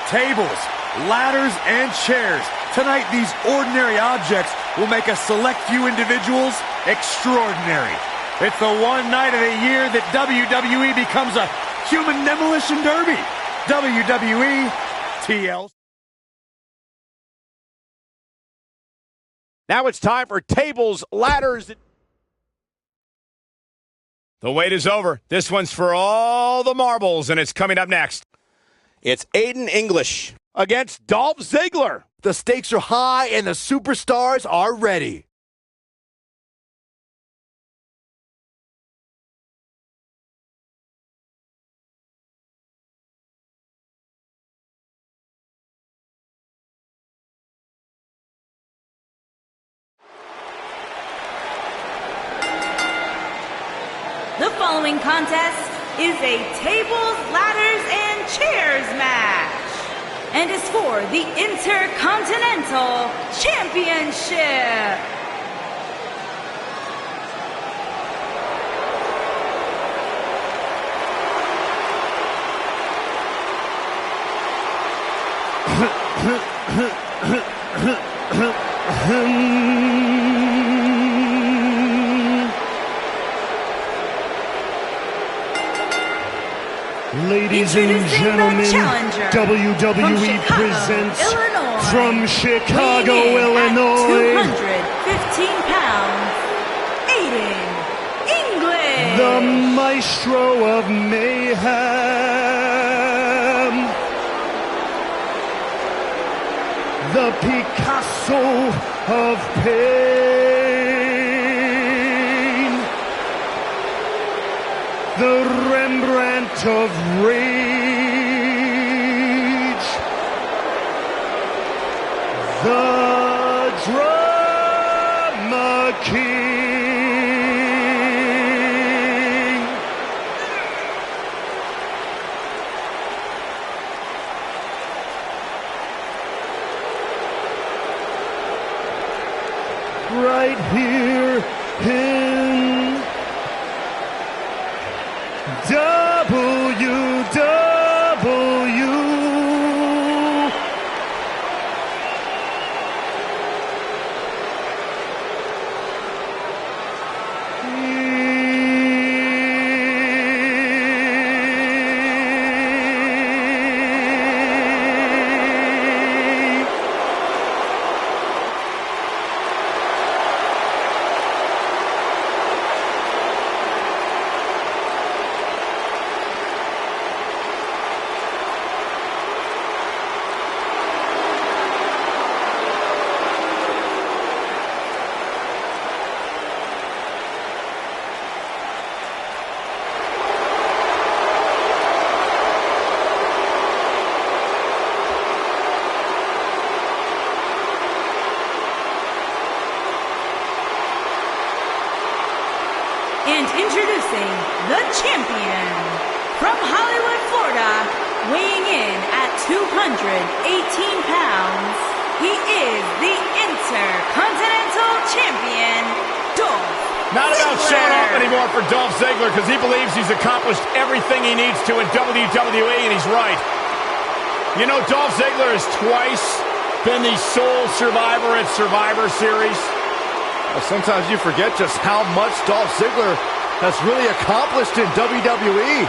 Tables, ladders, and chairs. Tonight, these ordinary objects will make a select few individuals extraordinary. It's the one night of the year that WWE becomes a human demolition derby. WWE TLC. Now it's time for tables, ladders. The wait is over. This one's for all the marbles, and it's coming up next. It's Aiden English against Dolph Ziggler. The stakes are high, and the superstars are ready. The following contest is a tables, ladders, and chairs match, and is for the Intercontinental Championship. Ladies and gentlemen, WWE presents from Chicago, Illinois, 215 pounds, Aiden English, the maestro of mayhem, the Picasso of pain, the Rembrandt of rage, the drama king. Right here in and introducing the champion from Hollywood, Florida, weighing in at 218 pounds, he is the Intercontinental Champion, Dolph Not about Ziggler. showing up anymore for Dolph Ziggler because he believes he's accomplished everything he needs to in WWE, and he's right. You know, Dolph Ziggler has twice been the sole survivor at Survivor Series. Well, sometimes you forget just how much Dolph Ziggler has really accomplished in WWE.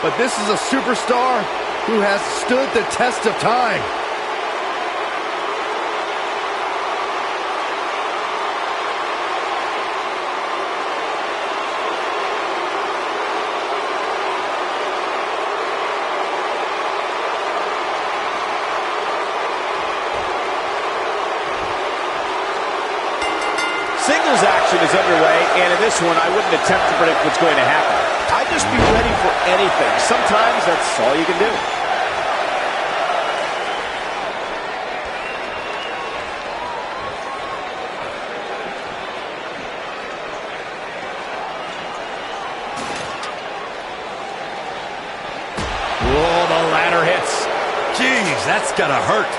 But this is a superstar who has stood the test of time. Ziggler's action is underway, and in this one, I wouldn't attempt to predict what's going to happen. I'd just be ready for anything. Sometimes that's all you can do. Whoa, the ladder hits. Jeez, that's gotta hurt.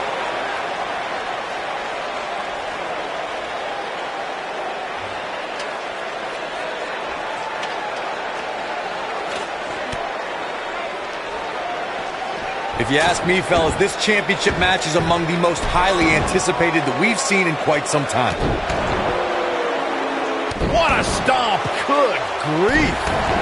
If you ask me, fellas, this championship match is among the most highly anticipated that we've seen in quite some time. What a stomp! Good grief.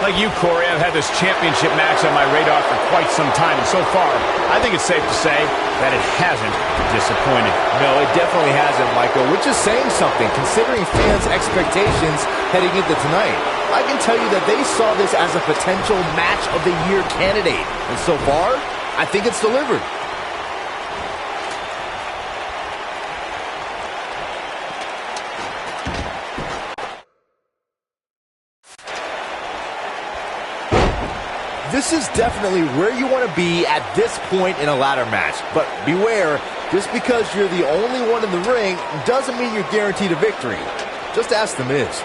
Like you, Corey, I've had this championship match on my radar for quite some time, and so far, I think it's safe to say that it hasn't disappointed. No, it definitely hasn't, Michael, which is saying something, considering fans' expectations heading into tonight. I can tell you that they saw this as a potential match of the year candidate, and so far, I think it's delivered. This is definitely where you want to be at this point in a ladder match. But beware, just because you're the only one in the ring doesn't mean you're guaranteed a victory. Just ask The Miz.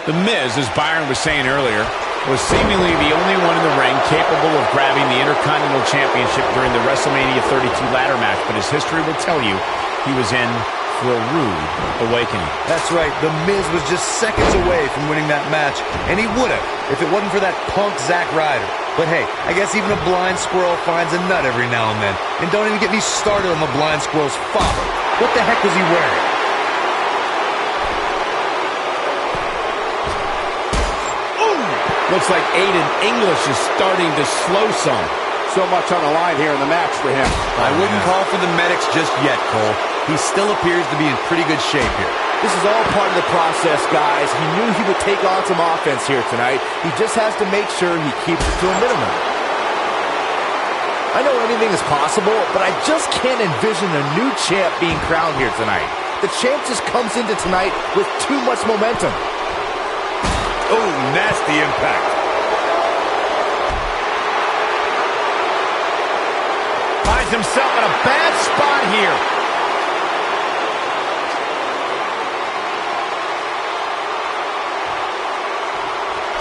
The Miz, as Byron was saying earlier, was seemingly the only one in the ring capable of grabbing the Intercontinental Championship during the WrestleMania 32 ladder match, but his history will tell you he was in for a rude awakening. That's right, The Miz was just seconds away from winning that match, and he would have if it wasn't for that punk Zack Ryder. But hey, I guess even a blind squirrel finds a nut every now and then. And don't even get me started on the blind squirrel's father. What the heck was he wearing? Looks like Aiden English is starting to slow some. So much on the line here in the match for him. I wouldn't call for the medics just yet, Cole. He still appears to be in pretty good shape here. This is all part of the process, guys. He knew he would take on some offense here tonight. He just has to make sure he keeps it to a minimum. I know anything is possible, but I just can't envision a new champ being crowned here tonight. The champ just comes into tonight with too much momentum. Oh, nasty impact. Finds himself in a bad spot here.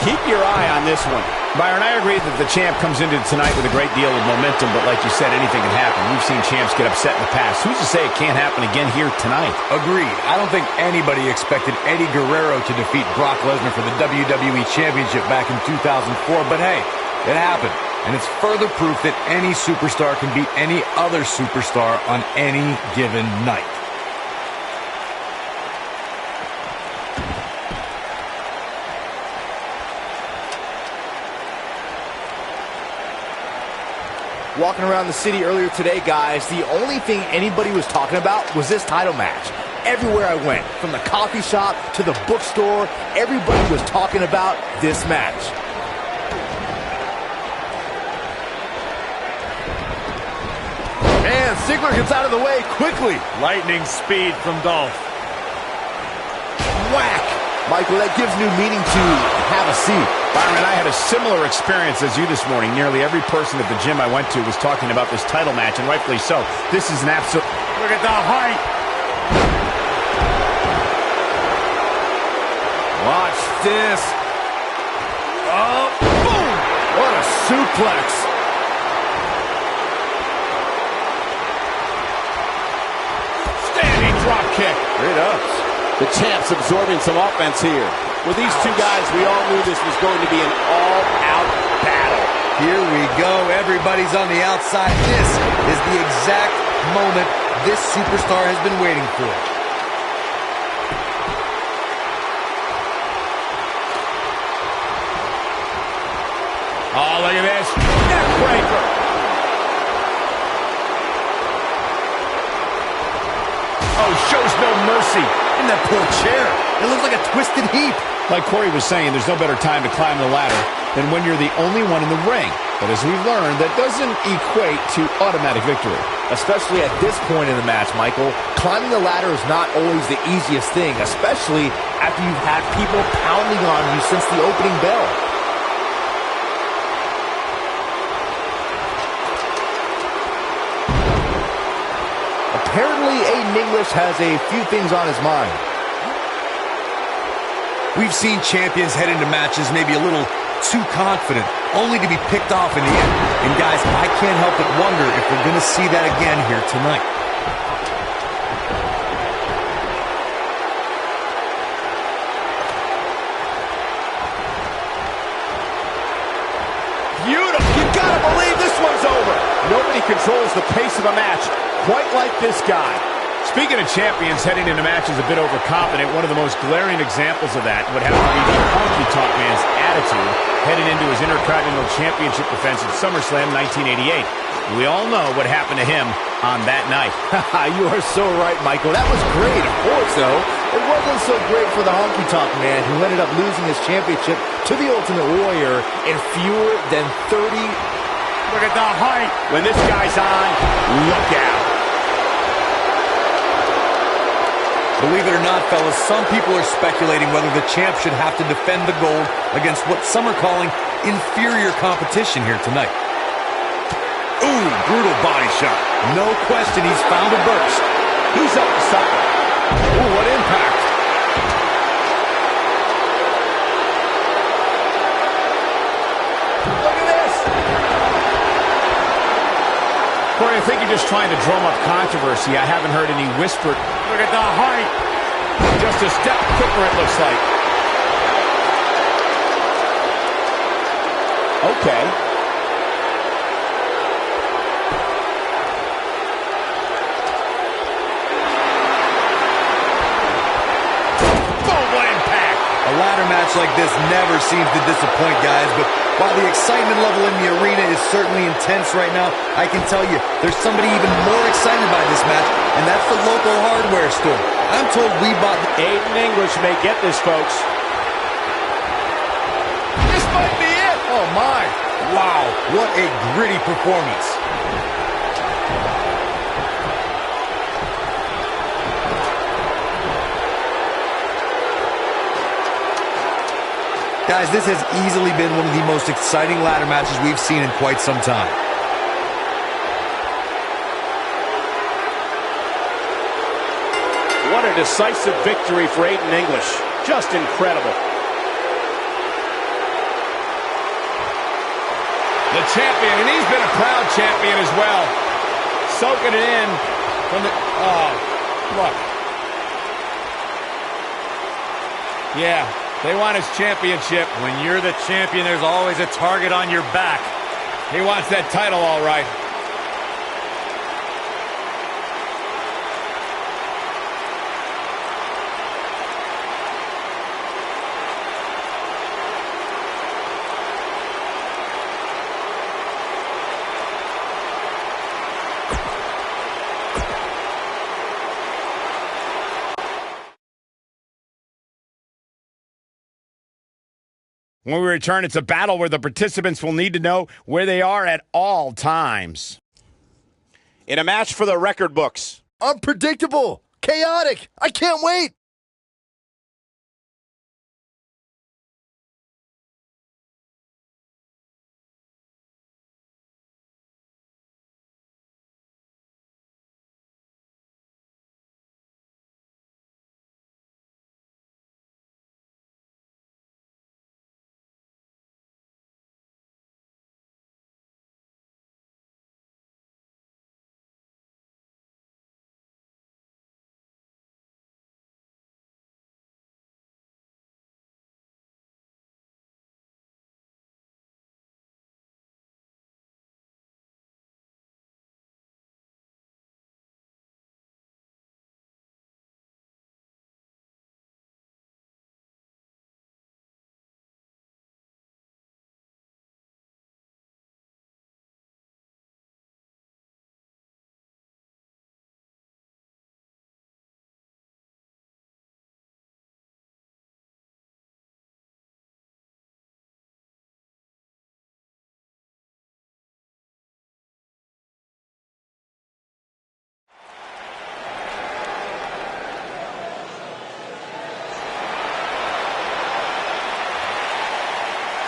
Keep your eye on this one. Byron, I agree that the champ comes into tonight with a great deal of momentum, but like you said, anything can happen. We've seen champs get upset in the past. Who's to say it can't happen again here tonight? Agreed. I don't think anybody expected Eddie Guerrero to defeat Brock Lesnar for the WWE Championship back in 2004, but hey, it happened. And it's further proof that any superstar can beat any other superstar on any given night. Walking around the city earlier today, guys, the only thing anybody was talking about was this title match. Everywhere I went, from the coffee shop to the bookstore, everybody was talking about this match. And Ziggler gets out of the way quickly. Lightning speed from Dolph. Whack! Michael, that gives new meaning to have a seat. Byron, I had a similar experience as you this morning. Nearly every person at the gym I went to was talking about this title match, and rightfully so. This is an absolute... Look at the height. Watch this. Oh, boom! What a suplex. Standing drop kick. Straight ups. The champ's absorbing some offense here. With these two guys, we all knew this was going to be an all-out battle. Here we go. Everybody's on the outside. This is the exact moment this superstar has been waiting for. Oh, look at this. Neckbreaker. Oh, shows no mercy. In that poor chair. It looks like a twisted heap. Like Corey was saying, there's no better time to climb the ladder than when you're the only one in the ring. But as we've learned, that doesn't equate to automatic victory. Especially at this point in the match, Michael. Climbing the ladder is not always the easiest thing, especially after you've had people pounding on you since the opening bell. apparently Aiden English has a few things on his mind. We've seen champions head into matches maybe a little too confident, only to be picked off in the end. And guys, I can't help but wonder if we're going to see that again here tonight. Beautiful. You gotta believe this one's over. Nobody controls the pace of a match quite like this guy. Speaking of champions heading into matches a bit overconfident, one of the most glaring examples of that would have to be the Honky Tonk Man's attitude heading into his Intercontinental Championship defense at SummerSlam 1988. We all know what happened to him on that night. You are so right, Michael. That was great, of course, though. It wasn't so great for the Honky Tonk Man, who ended up losing his championship to the Ultimate Warrior in fewer than 30. Look at the height. When this guy's on, look out. Believe it or not, fellas, some people are speculating whether the champ should have to defend the gold against what some are calling inferior competition here tonight. Ooh, brutal body shot. No question he's found a burst. He's up to something. Ooh, what impact. Look at this. Corey, I think you're just trying to drum up controversy. I haven't heard any whispered. Look at the height. Just a step quicker, it looks like. Okay. Boom, what impact. A ladder match like this never seems to disappoint, guys, but while the excitement level in the arena is certainly intense right now, I can tell you there's somebody even more excited by this match, and that's the local hardware store. I'm told we bought... Aiden English may get this, folks. This might be it. Oh, my. Wow, what a gritty performance. Guys, this has easily been one of the most exciting ladder matches we've seen in quite some time. What a decisive victory for Aiden English. Just incredible. The champion, and he's been a proud champion as well. Soaking it in from the... Oh, look. Yeah, they want his championship. When you're the champion, there's always a target on your back. He wants that title, all right. When we return, it's a battle where the participants will need to know where they are at all times. In a match for the record books. Unpredictable. Chaotic. I can't wait.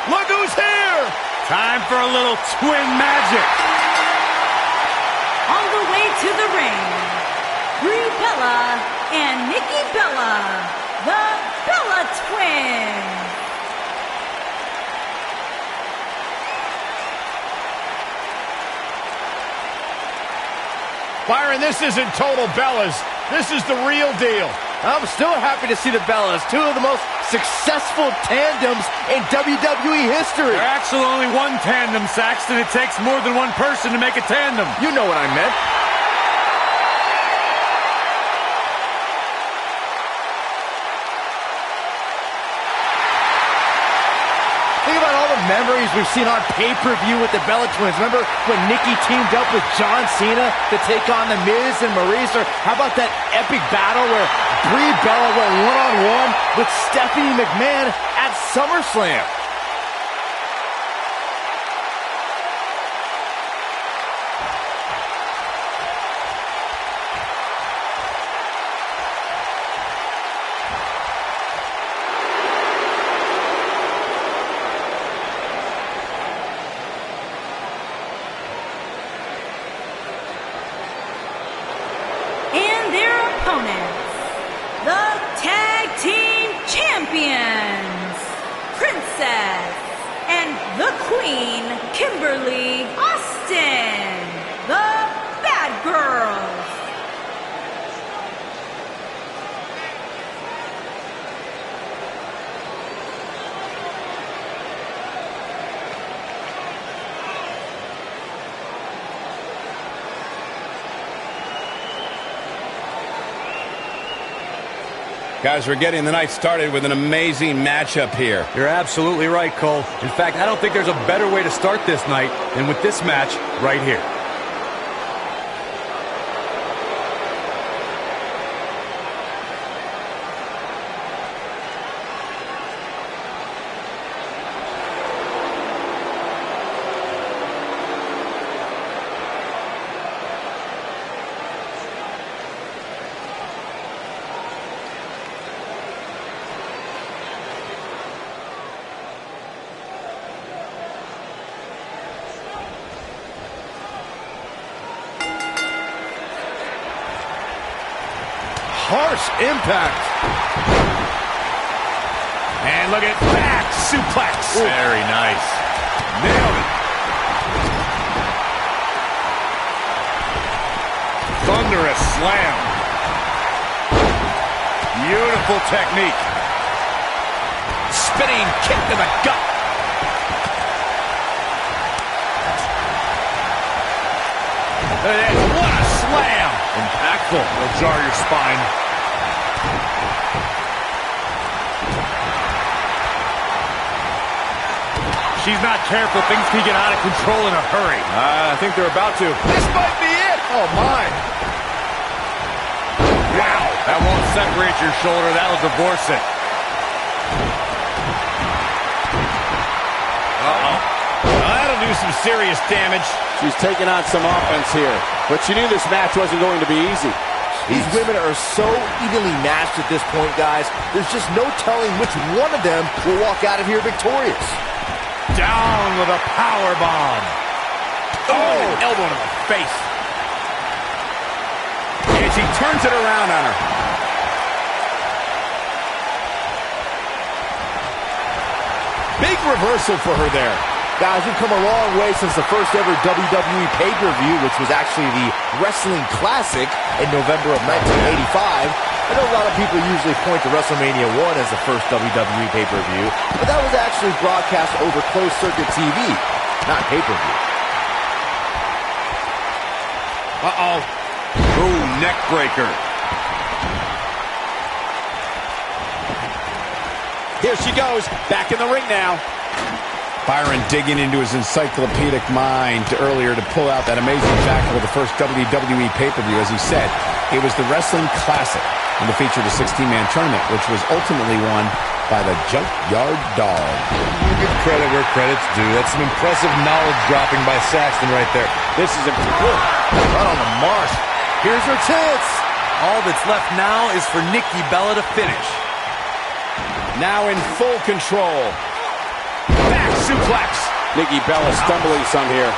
Look who's here! Time for a little twin magic. On the way to the ring, Brie Bella and Nikki Bella, the Bella Twins. Byron, this isn't total Bellas. This is the real deal. I'm still happy to see the Bellas, two of the most successful tandems in WWE history. There's actually only one tandem, Saxton. It takes more than one person to make a tandem. You know what I meant. Think about all the memories we've seen on pay-per-view with the Bella Twins. Remember when Nikki teamed up with John Cena to take on The Miz and Maurice? Or how about that epic battle where Brie Bella went one-on-one with Stephanie McMahon at SummerSlam? And their opponents, the Tag Team Champions, Princess and the Queen, Kimberly Austin, the Bad Girls. Guys, we're getting the night started with an amazing matchup here. You're absolutely right, Cole. In fact, I don't think there's a better way to start this night than with this match right here. Harsh impact. And look at back suplex. Ooh. Very nice. Nailed it. Thunderous slam. Beautiful technique. Spinning kick to the gut. Look at that. What a slam. Impactful. Will jar your spine. She's not careful. Things can get out of control in a hurry. I think they're about to. This might be it. Oh, my. Wow. That won't separate your shoulder. That'll divorce it. Uh-oh. That'll do some serious damage. She's taking on some offense here, but she knew this match wasn't going to be easy. These women are so evenly matched at this point, guys. There's just no telling which one of them will walk out of here victorious. Down with a power bomb. Oh, an elbow to the face. And she turns it around on her. Big reversal for her there. Guys, we've come a long way since the first ever WWE pay-per-view, which was actually the Wrestling Classic in November of 1985. I know a lot of people usually point to WrestleMania 1 as the first WWE pay-per-view, but that was actually broadcast over closed-circuit TV, not pay-per-view. Uh-oh. Ooh, neck breaker. Here she goes, back in the ring now. Byron digging into his encyclopedic mind earlier to pull out that amazing jacket of the first WWE pay-per-view. As he said, it was the Wrestling Classic, and it featured a 16-man tournament, which was ultimately won by the Junkyard Dog. You give credit where credit's due. That's some impressive knowledge dropping by Saxton right there. This is important. Right on the mark. Here's her chance. All that's left now is for Nikki Bella to finish. Now in full control. Back suplex. Nikki Bella stumbling some here.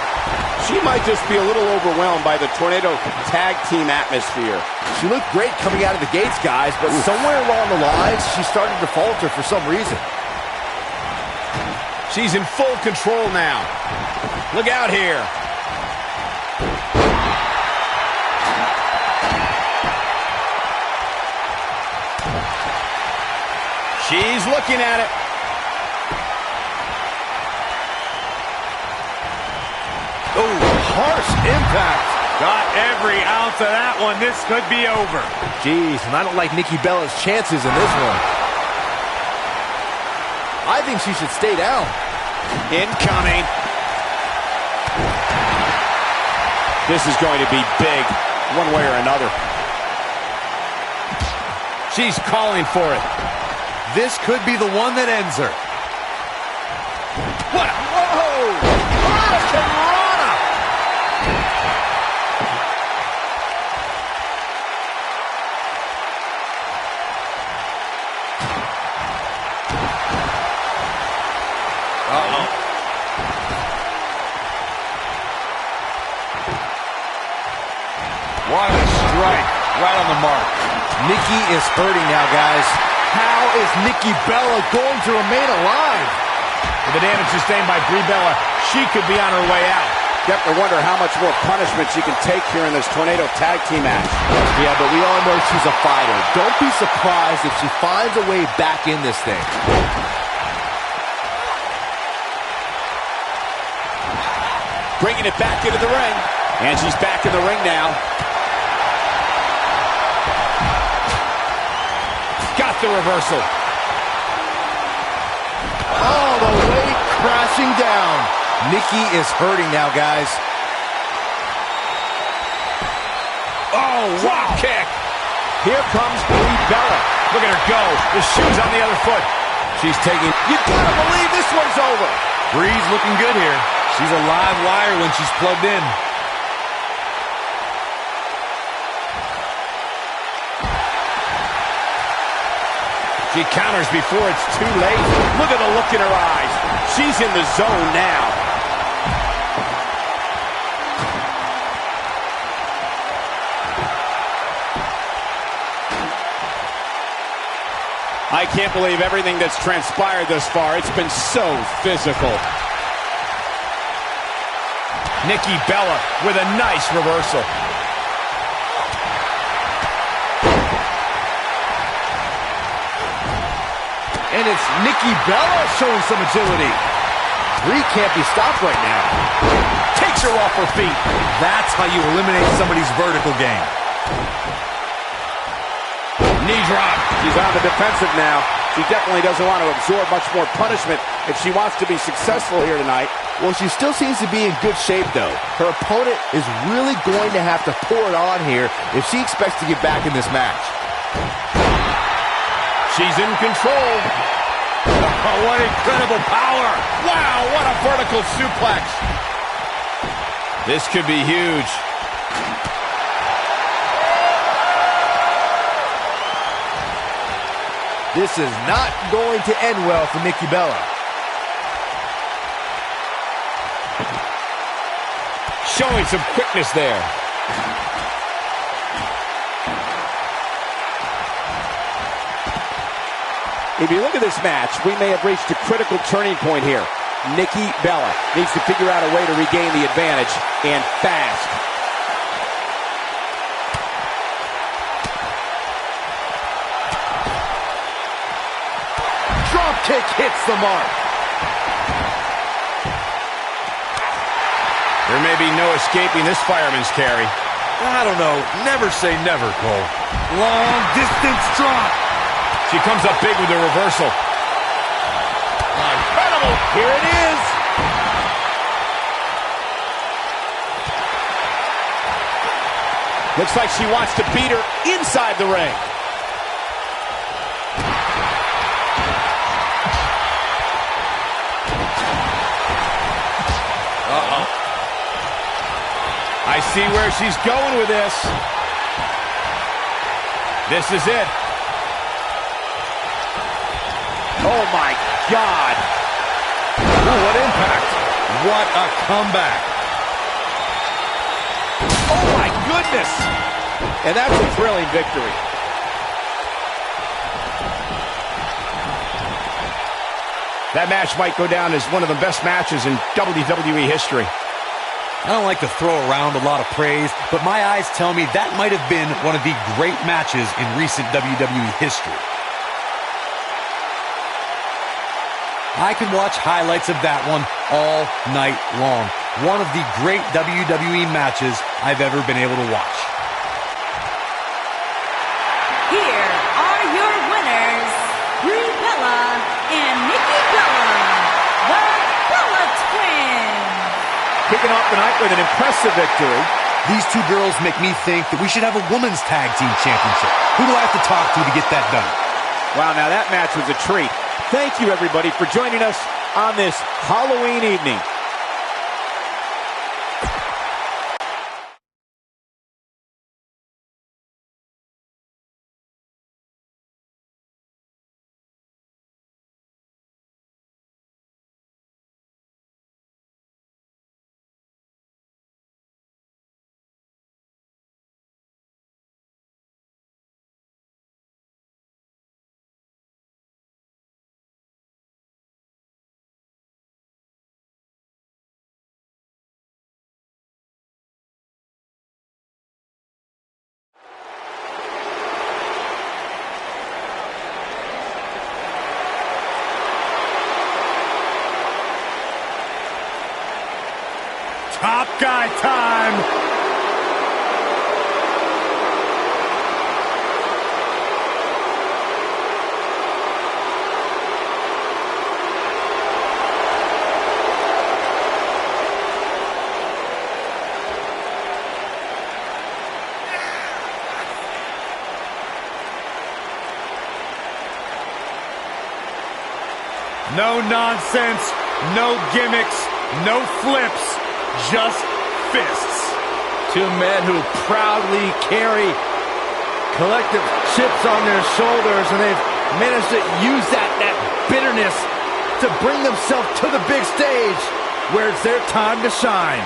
She might just be a little overwhelmed by the Tornado tag team atmosphere. She looked great coming out of the gates, guys, but somewhere along the lines, she started to falter for some reason. She's in full control now. Look out here. She's looking at it. Oh, harsh impact. Got every ounce of that one. This could be over. Jeez, and I don't like Nikki Bella's chances in this one. I think she should stay down. Incoming. This is going to be big, one way or another. She's calling for it. This could be the one that ends her. What? Whoa! Hurricanrana! Uh-oh. What a strike. Right on the mark. Nikki is hurting now, guys. How is Nikki Bella going to remain alive? With the damage sustained by Brie Bella, she could be on her way out. You have to wonder how much more punishment she can take here in this Tornado tag team match. Yeah, but we all know she's a fighter. Don't be surprised if she finds a way back in this thing. Bringing it back into the ring. And she's back in the ring now. Got the reversal. All the way crashing down. Nikki is hurting now, guys. Oh, wow. Kick. Here comes Brie Bella. Look at her go. The shoe's on the other foot. She's taking... You gotta believe this one's over. Brie's looking good here. She's a live wire when she's plugged in. She counters before it's too late. Look at the look in her eyes. She's in the zone now. I can't believe everything that's transpired thus far. It's been so physical. Nikki Bella with a nice reversal. And it's Nikki Bella showing some agility. Brie can't be stopped right now. Takes her off her feet. That's how you eliminate somebody's vertical game. Knee drop. She's on the defensive now. She definitely doesn't want to absorb much more punishment if she wants to be successful here tonight. Well, she still seems to be in good shape, though. Her opponent is really going to have to pour it on here if she expects to get back in this match. She's in control. Oh, what incredible power. Wow, what a vertical suplex. This could be huge. This is not going to end well for Nikki Bella. Showing some quickness there. If you look at this match, we may have reached a critical turning point here. Nikki Bella needs to figure out a way to regain the advantage, and fast. Drop kick hits the mark. There may be no escaping this fireman's carry. I don't know. Never say never, Cole. Long distance drop. She comes up big with the reversal. Incredible. Here it is. Looks like she wants to beat her inside the ring. Uh-oh. I see where she's going with this. This is it. Oh, my God. Ooh, what impact. What a comeback. goodness! And that's a thrilling victory. That match might go down as one of the best matches in WWE history. I don't like to throw around a lot of praise, but my eyes tell me that might have been one of the great matches in recent WWE history. I could watch highlights of that one all night long. One of the great WWE matches I've ever been able to watch. Here are your winners, Brie Bella and Nikki Bella, the Bella Twins. Kicking off the night with an impressive victory. These two girls make me think that we should have a women's tag team championship. Who do I have to talk to get that done? Wow, now that match was a treat. Thank you, everybody, for joining us on this Halloween evening. Top guy time. No nonsense, no gimmicks, no flips. Just fists. Two men who proudly carry collective chips on their shoulders, and they've managed to use that bitterness to bring themselves to the big stage where it's their time to shine.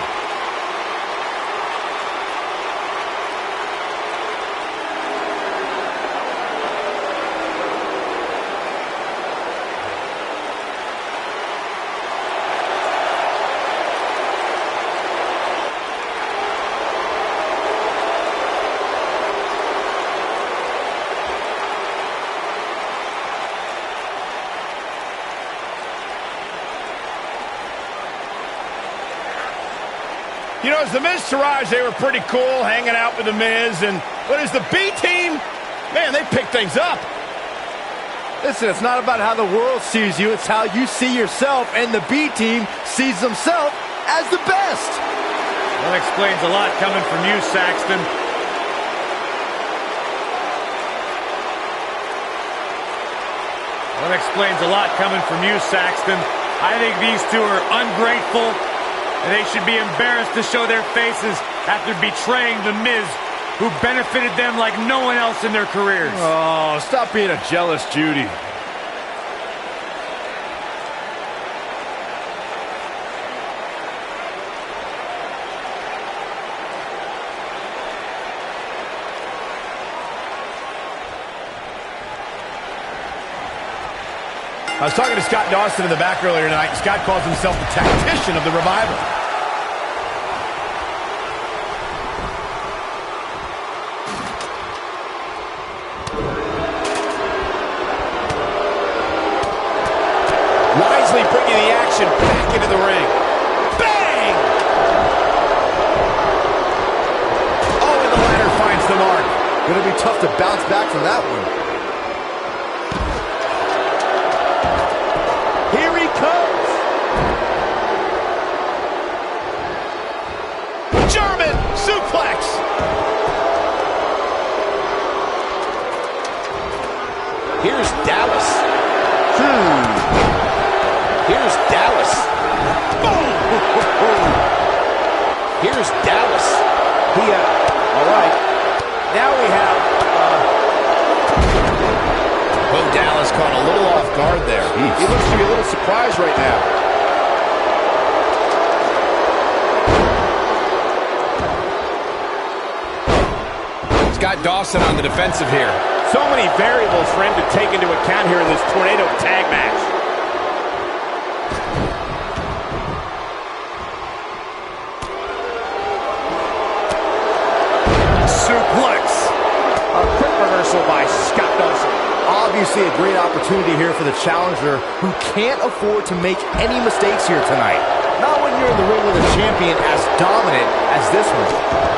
You know, as the Miz Taraj, they were pretty cool hanging out with the Miz. But as the B team, man, they pick things up. Listen, it's not about how the world sees you, it's how you see yourself, and the B team sees themselves as the best. That explains a lot coming from you, Saxton. That explains a lot coming from you, Saxton. I think these two are ungrateful, and they should be embarrassed to show their faces after betraying the Miz, who benefited them like no one else in their careers. Oh, stop being a jealous Judy. I was talking to Scott Dawson in the back earlier tonight, and Scott calls himself the tactician of the Revival. Wisely bringing the action back into the ring. Bang! Oh, and the ladder finds the mark. Gonna be tough to bounce back from that one. Here he comes! German suplex. Here's Dallas. Here's Dallas. Boom! Here's Dallas. All right. Now we have... Bo Dallas caught a little off guard there. He looks to be a little surprised right now. got Dawson on the defensive here. So many variables for him to take into account here in this tornado tag match. Suplex. A quick reversal by Scott Dawson. Obviously a great opportunity here for the challenger who can't afford to make any mistakes here tonight. Not when you're in the ring with a champion as dominant as this one.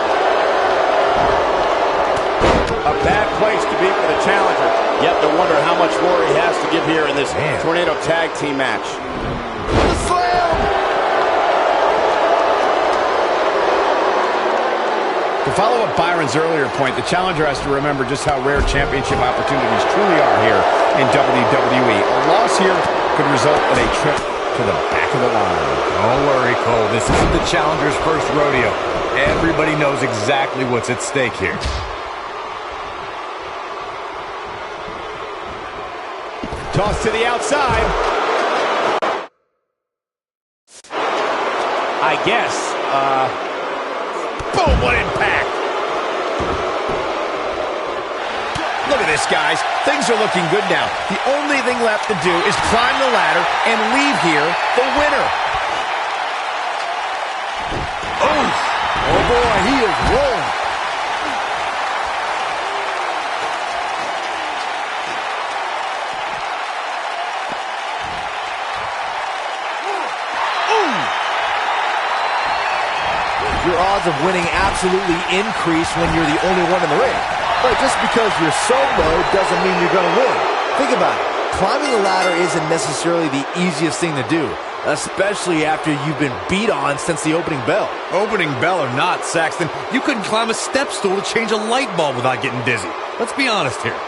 A bad place to be for the challenger. Yet to wonder how much more he has to give here in this tornado tag team match. The slam! To follow up Byron's earlier point, the challenger has to remember just how rare championship opportunities truly are here in WWE. A loss here could result in a trip to the back of the line. Don't worry, Cole. This isn't the challenger's first rodeo. Everybody knows exactly what's at stake here. Toss to the outside. I guess. Boom, what impact. Look at this, guys. Things are looking good now. The only thing left to do is climb the ladder and leave here the winner. Oh boy, he is rolling. Your odds of winning absolutely increase when you're the only one in the ring. But just because you're so low doesn't mean you're going to win. Think about it. Climbing the ladder isn't necessarily the easiest thing to do, especially after you've been beat on since the opening bell. Opening bell or not, Saxton, you couldn't climb a step stool to change a light bulb without getting dizzy. Let's be honest here.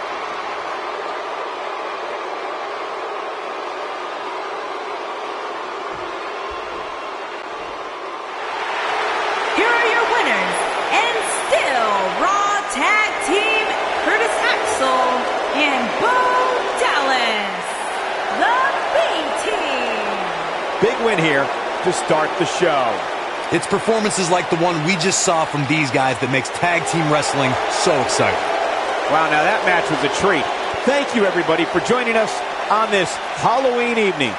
Here are your winners, and still Raw Tag Team, Curtis Axel and Bo Dallas, the B-Team. Big win here to start the show. It's performances like the one we just saw from these guys that makes tag team wrestling so exciting. Wow, now that match was a treat. Thank you, everybody, for joining us on this Halloween evening.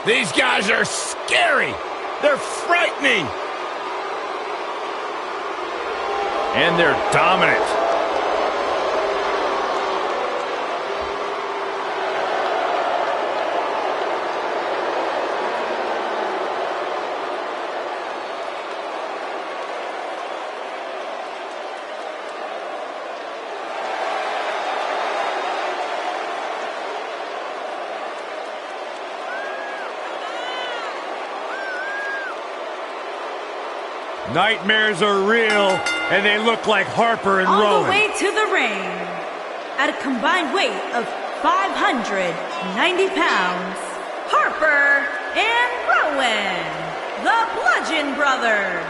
These guys are scary. They're frightening. And they're dominant. Nightmares are real, and they look like Harper and Rowan. All the way to the ring, at a combined weight of 590 pounds, Harper and Rowan, the Bludgeon Brothers.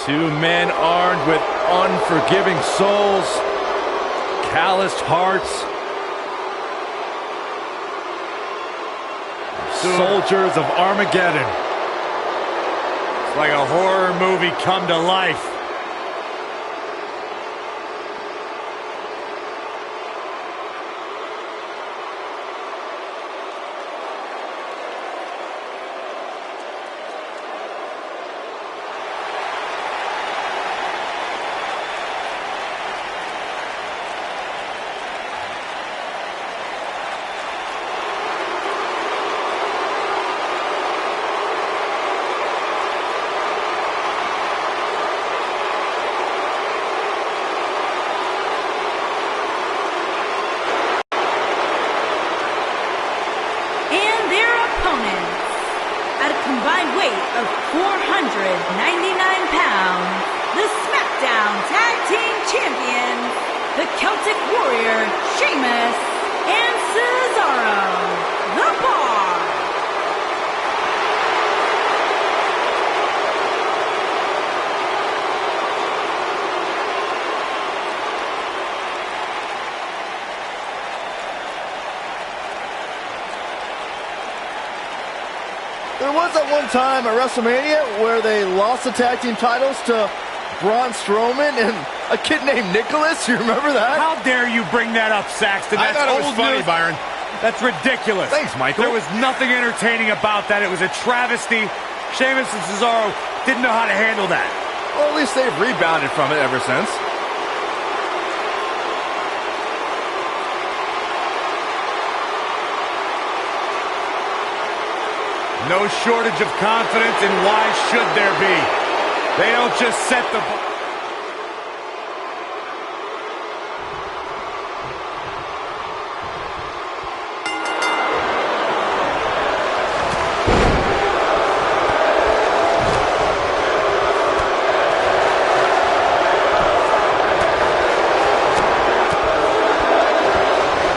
Two men armed with unforgiving souls, calloused hearts, soldiers of Armageddon. It's like a horror movie come to life. Combined weight of 499 pounds, the SmackDown Tag Team Champions, the Celtic Warrior, Sheamus, and Cesaro, the Bar. There was at one time at WrestleMania where they lost the tag team titles to Braun Strowman and a kid named Nicholas. You remember that? How dare you bring that up, Saxton? I thought it was funny, news. Byron. That's ridiculous. Thanks, Michael. There was nothing entertaining about that. It was a travesty. Sheamus and Cesaro didn't know how to handle that. Well, at least they've rebounded from it ever since. No shortage of confidence, and why should there be? They don't just set the...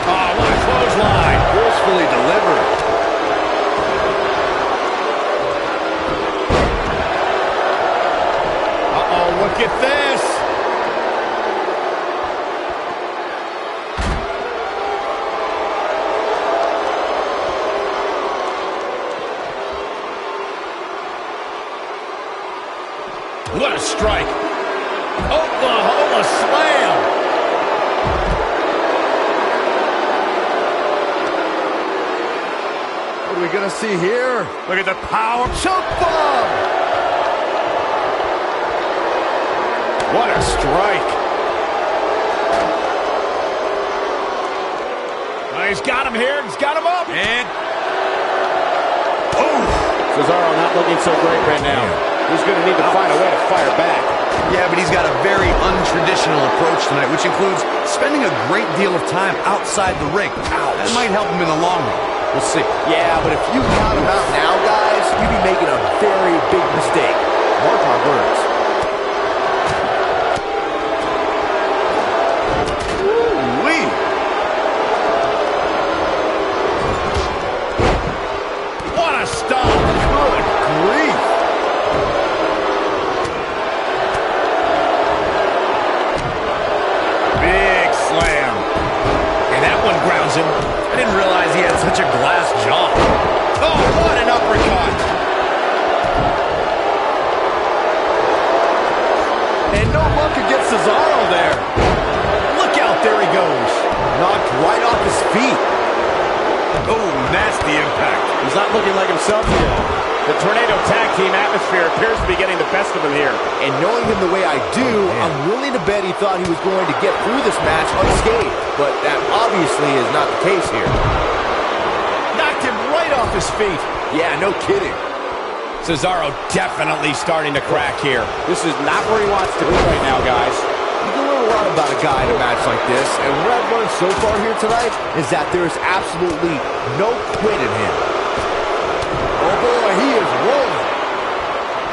Oh, what a clothesline. Forcefully delivered. Look at this. What a strike. Oklahoma slam. What are we going to see here? Look at the power. Choke bomb! What a strike. Oh, he's got him here. He's got him up. And... Oh! Cesaro not looking so great right now. He's going to need to find a way to fire back. Yeah, but he's got a very untraditional approach tonight, which includes spending a great deal of time outside the ring. Ouch. That might help him in the long run. We'll see. Yeah, but if you count him out now, guys, you'd be making a very big mistake. Mark my words. Ooh-wee. What a stop. Good grief. big slam. And that one grounds him. I didn't realize he had such a glass jaw. Oh, what an uppercut. And no luck against Cesaro there. Look out, there he goes. Knocked right off his feet. Oh, nasty impact. He's not looking like himself here. The Tornado Tag Team atmosphere appears to be getting the best of him here. And knowing him the way I do, I'm willing to bet he thought he was going to get through this match unscathed. But that obviously is not the case here. Knocked him right off his feet. Yeah, no kidding. Cesaro definitely starting to crack here. This is not where he wants to be right now, guys. You can learn a lot about a guy in a match like this, and what I've learned so far here tonight is that there's absolutely no quit in him. Oh boy, he is rolling.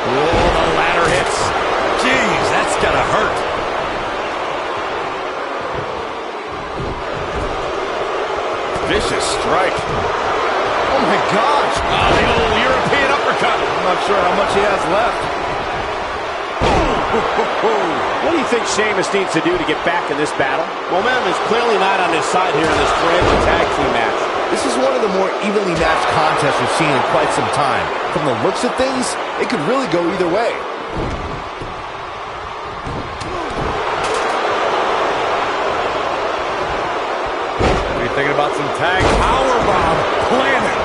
Oh, the ladder hits. Jeez, that's gotta hurt. Vicious strike. Oh my gosh. Oh, the old European uppercut. I'm not sure how much he has left. What do you think Sheamus needs to do to get back in this battle? Momentum is clearly not on his side here in this Tornado Tag Team match. This is one of the more evenly matched contests we've seen in quite some time. from the looks of things, it could really go either way. Are you thinking about some tag powerbomb planted?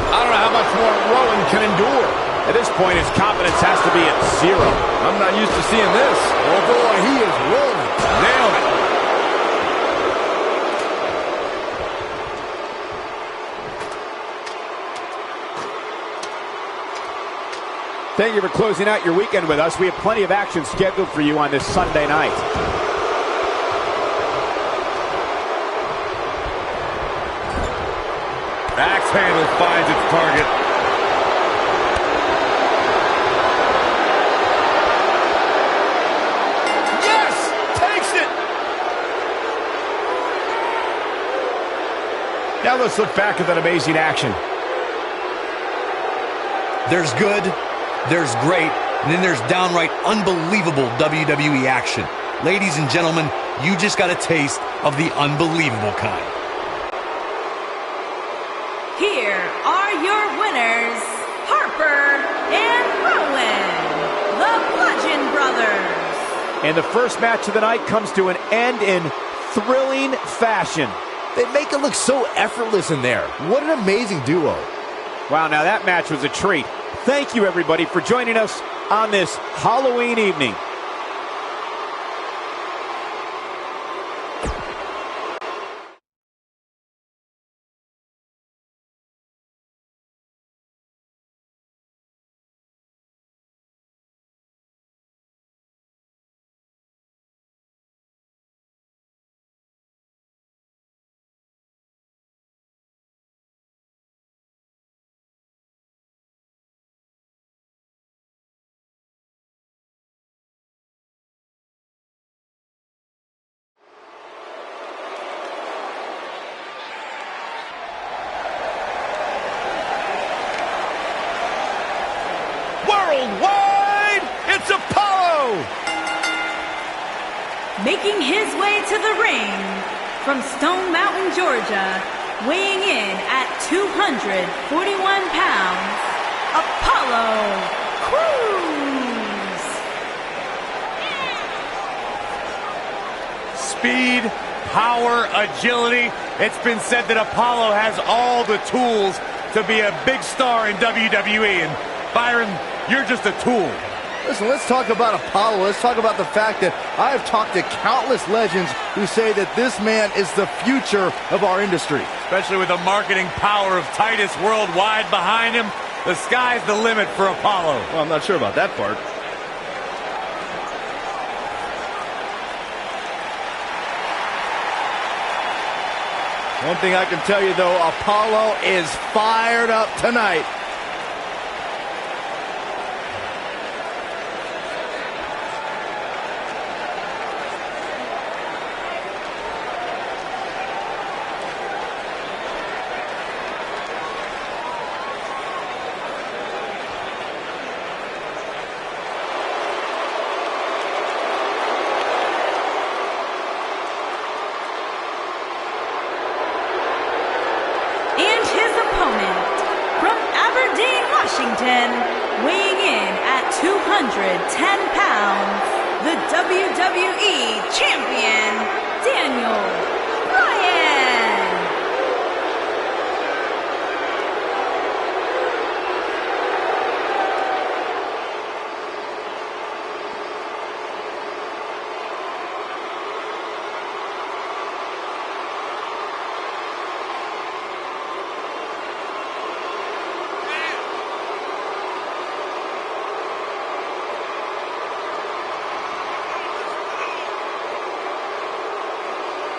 I don't know how much more Rowan can endure. At this point, his confidence has to be at 0. I'm not used to seeing this. Oh boy, he is rolling. Nailed it. Thank you for closing out your weekend with us. We have plenty of action scheduled for you on this Sunday night. Axe handle finds its target. Yes! Takes it! Now let's look back at that amazing action. There's good, there's great, and then there's downright unbelievable WWE action. Ladies and gentlemen, you just got a taste of the unbelievable kind. Here are your winners, Harper and Rowan, the Bludgeon Brothers. And the first match of the night comes to an end in thrilling fashion. They make it look so effortless in there. What an amazing duo. Wow, now that match was a treat. Thank you, everybody, for joining us on this Halloween evening. Worldwide, it's Apollo! Making his way to the ring from Stone Mountain, Georgia, weighing in at 241 pounds, Apollo Crews. Speed, power, agility. It's been said that Apollo has all the tools to be a big star in WWE. And Byron, you're just a tool. Listen, let's talk about Apollo. Let's talk about the fact that I have talked to countless legends who say that this man is the future of our industry. Especially with the marketing power of Titus Worldwide behind him, the sky's the limit for Apollo. Well, I'm not sure about that part. One thing I can tell you, though, Apollo is fired up tonight. Washington, weighing in at 210 pounds, the WWE Champion, Daniel Bryan.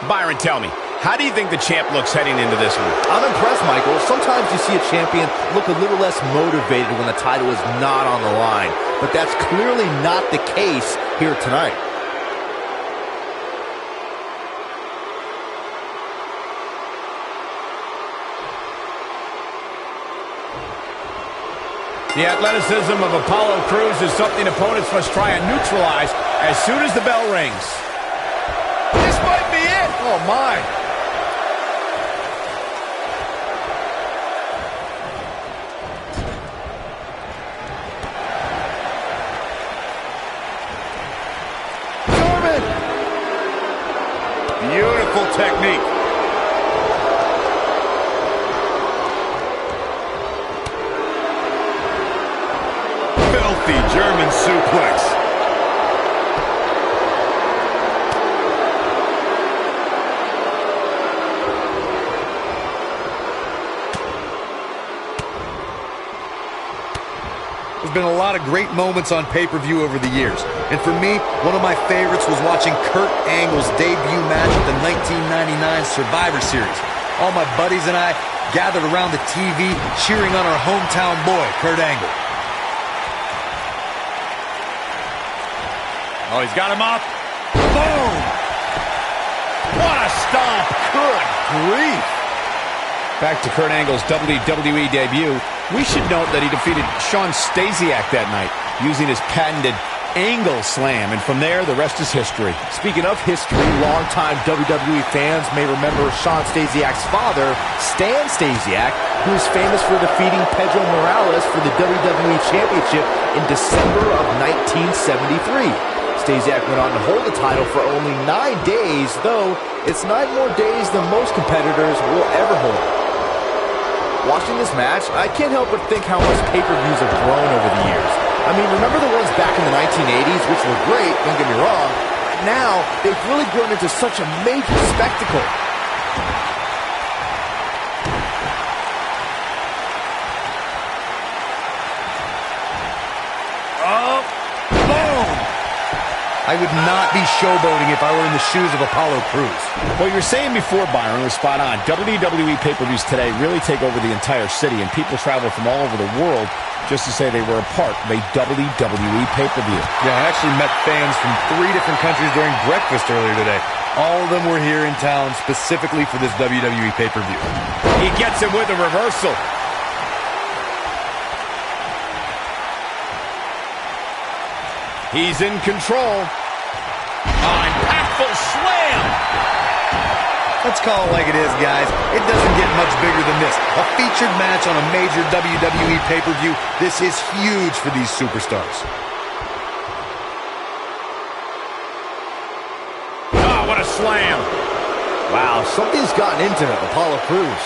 Byron, tell me, how do you think the champ looks heading into this one? I'm impressed, Michael. Sometimes you see a champion look a little less motivated when the title is not on the line. But that's clearly not the case here tonight. The athleticism of Apollo Crews is something opponents must try and neutralize as soon as the bell rings. This might be it. Oh, my. suplex. There's been a lot of great moments on pay-per-view over the years. And for me, one of my favorites was watching Kurt Angle's debut match at the 1999 Survivor Series. All my buddies and I gathered around the TV cheering on our hometown boy, Kurt Angle. Oh, he's got him up. Boom! What a stomp! Good grief! Back to Kurt Angle's WWE debut, we should note that he defeated Shawn Stasiak that night using his patented Angle Slam, and from there, the rest is history. Speaking of history, longtime WWE fans may remember Shawn Stasiak's father, Stan Stasiak, who is famous for defeating Pedro Morales for the WWE Championship in December of 1973. Stasiak went on to hold the title for only 9 days, though it's 9 more days than most competitors will ever hold. Watching this match, I can't help but think how much pay-per-views have grown over the years. I mean, remember the ones back in the 1980s, which were great, don't get me wrong. Now, they've really grown into such a major spectacle. Oh, boom! I would not be showboating if I were in the shoes of Apollo Crews. What you were saying before, Byron, was spot on. WWE pay-per-views today really take over the entire city, and people travel from all over the world just to say they were a part of a WWE pay-per-view. Yeah, I actually met fans from 3 different countries during breakfast earlier today. All of them were here in town specifically for this WWE pay-per-view. He gets him with a reversal. He's in control. Impactful slam. Let's call it like it is, guys. It doesn't get much bigger than this. A featured match on a major WWE pay-per-view. This is huge for these superstars. Oh, what a slam. Wow, something's gotten into Apollo Crews.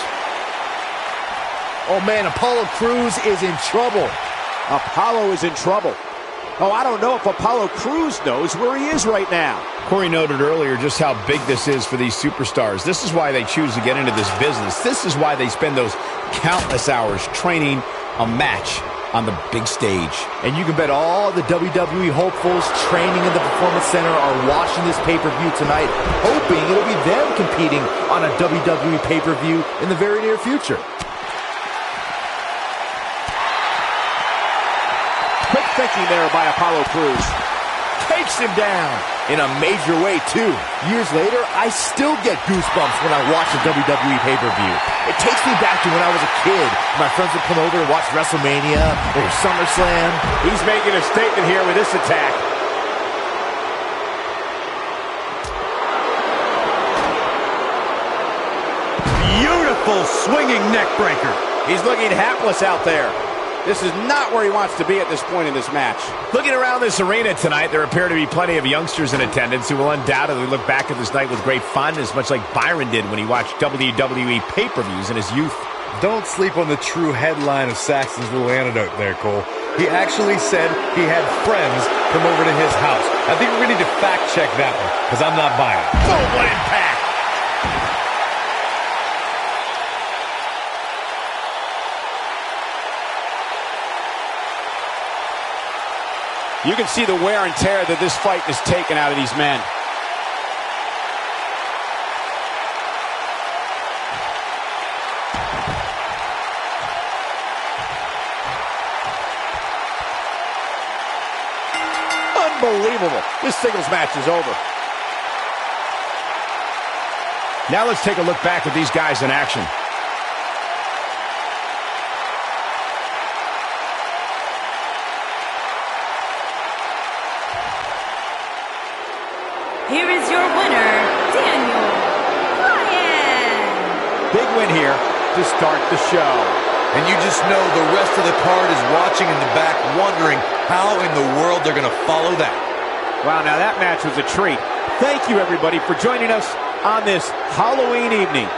Oh man, Apollo Crews is in trouble. Apollo is in trouble. Oh, I don't know if Apollo Crews knows where he is right now. Corey noted earlier just how big this is for these superstars. This is why they choose to get into this business. This is why they spend those countless hours training a match on the big stage. And you can bet all the WWE hopefuls training in the Performance Center are watching this pay-per-view tonight, hoping it'll be them competing on a WWE pay-per-view in the very near future. Quick thinking there by Apollo Crews. Takes him down in a major way, too. Years later, I still get goosebumps when I watch a WWE pay-per-view. It takes me back to when I was a kid. My friends would come over to watch WrestleMania or SummerSlam. He's making a statement here with this attack. Beautiful swinging neck breaker. He's looking hapless out there. This is not where he wants to be at this point in this match. Looking around this arena tonight, there appear to be plenty of youngsters in attendance who will undoubtedly look back at this night with great fondness, much like Byron did when he watched WWE pay-per-views in his youth. Don't sleep on the true headline of Saxton's little anecdote there, Cole. He actually said he had friends come over to his house. I think we need to fact-check that one, because I'm not buying it. Oh, what impact! You can see the wear and tear that this fight has taken out of these men. Unbelievable. This singles match is over. Now let's take a look back at these guys in action. Here is your winner, Daniel Bryan. Big win here to start the show. And you just know the rest of the card is watching in the back, wondering how in the world they're going to follow that. Wow, now that match was a treat. Thank you, everybody, for joining us on this Halloween evening.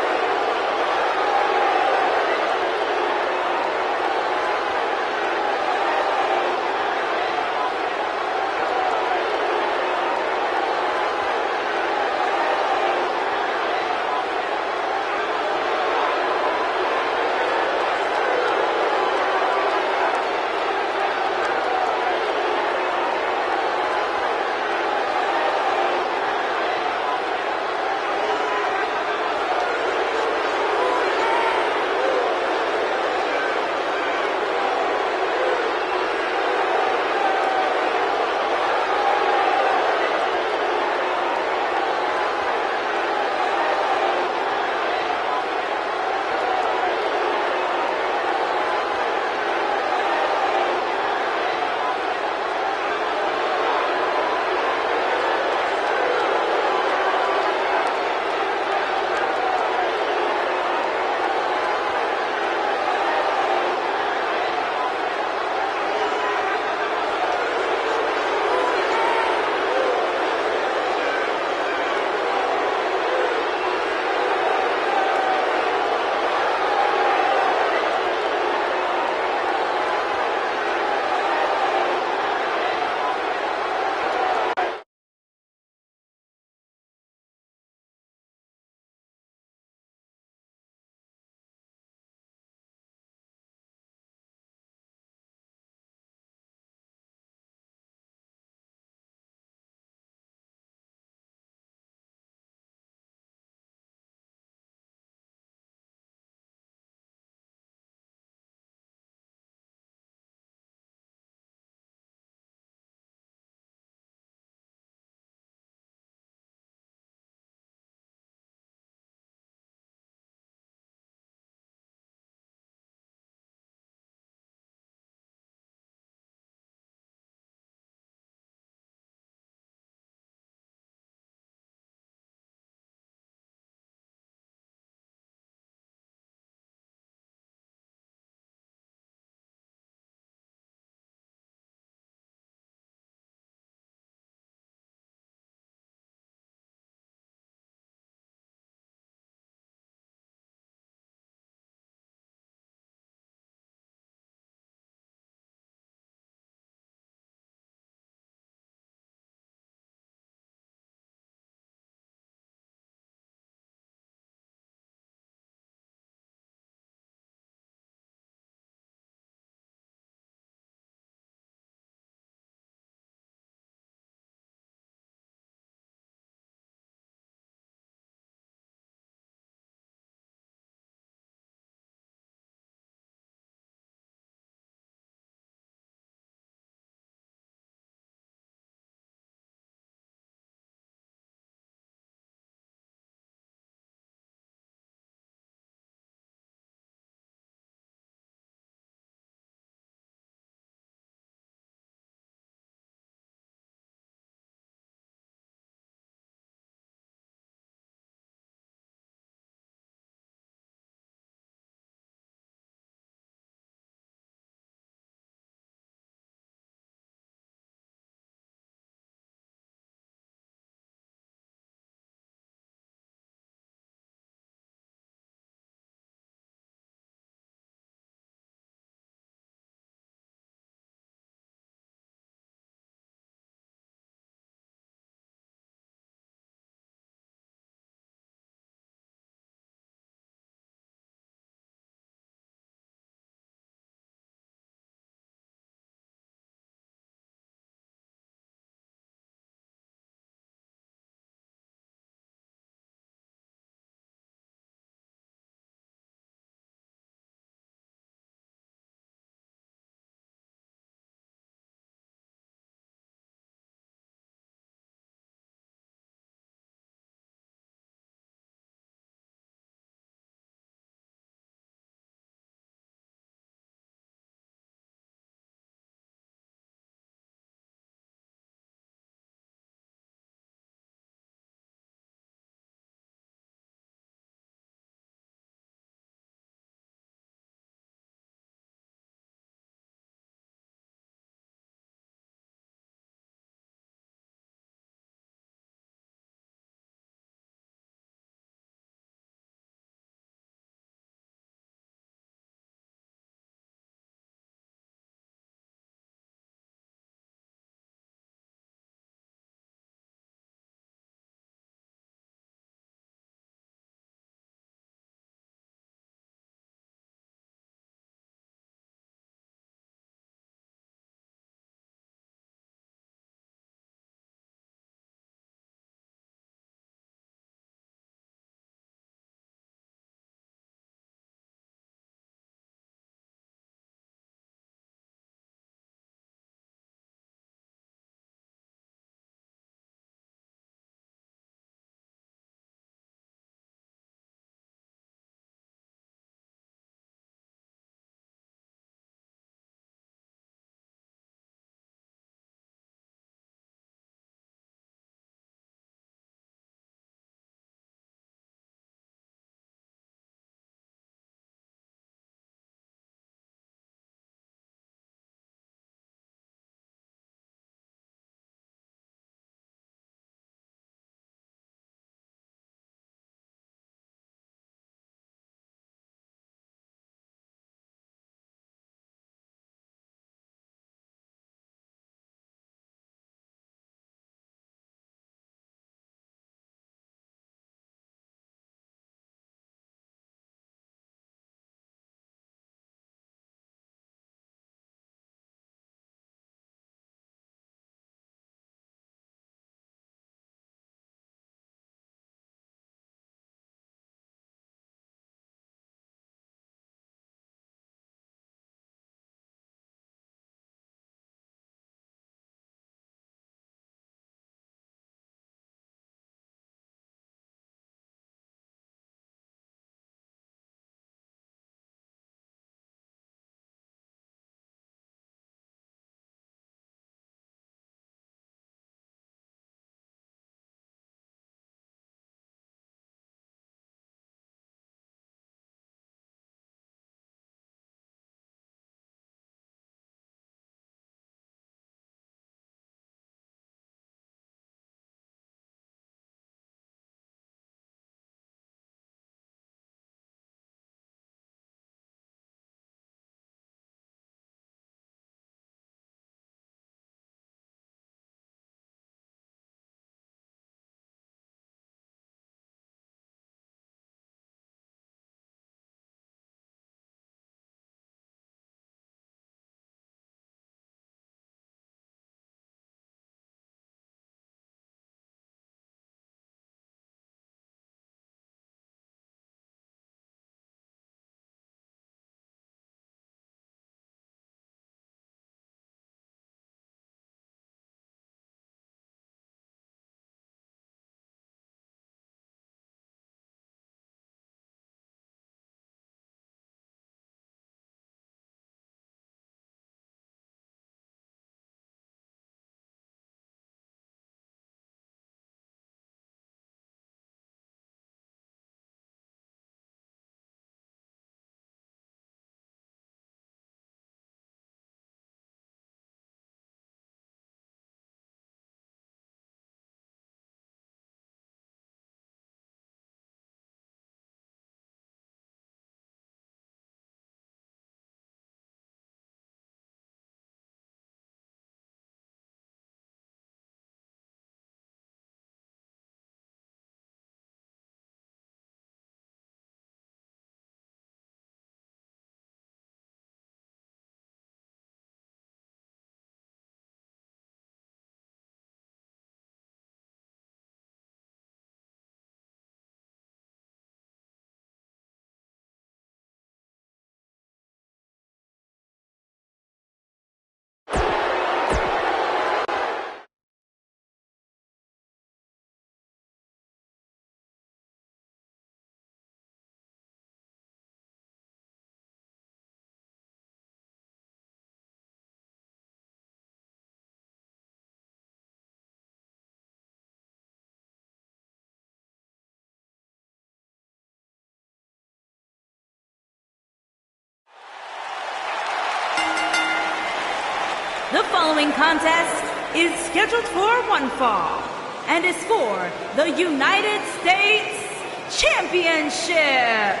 The following contest is scheduled for one fall and is for the United States Championship.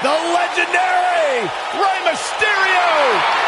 The legendary Rey Mysterio!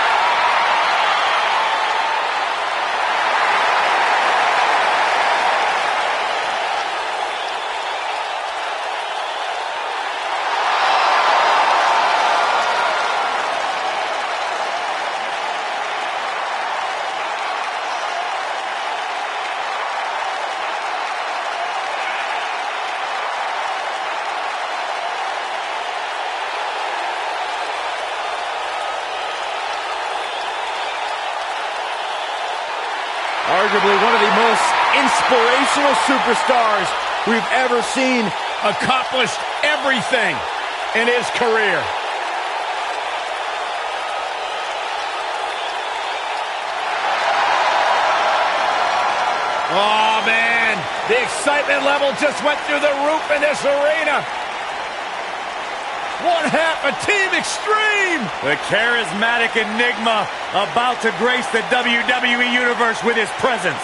Arguably one of the most inspirational superstars we've ever seen. Accomplished everything in his career. Oh, man. The excitement level just went through the roof in this arena. One half of Team Extreme. The charismatic enigma about to grace the WWE Universe with his presence.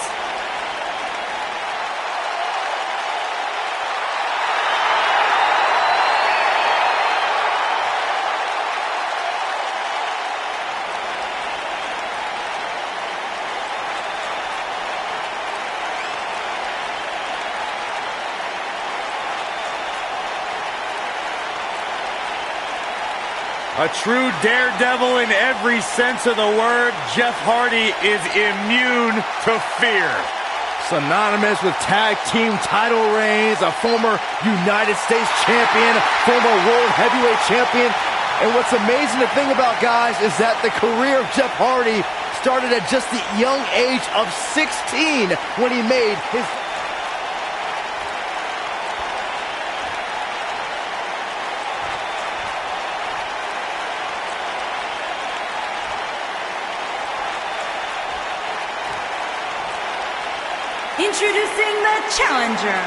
A true daredevil in every sense of the word, Jeff Hardy is immune to fear. Synonymous with tag team title reigns, a former United States champion, former world heavyweight champion. And what's amazing to think about, guys, is that the career of Jeff Hardy started at just the young age of 16 when he made his... Introducing the challenger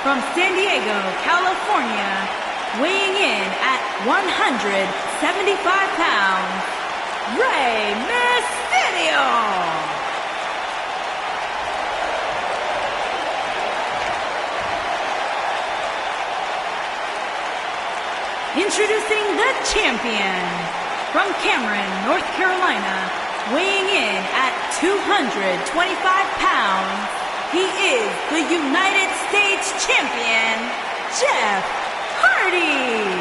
from San Diego, California, weighing in at 175 pounds, Rey Mysterio. Introducing the champion from Cameron, North Carolina, weighing in at 225 pounds, he is the United States Champion, Jeff Hardy.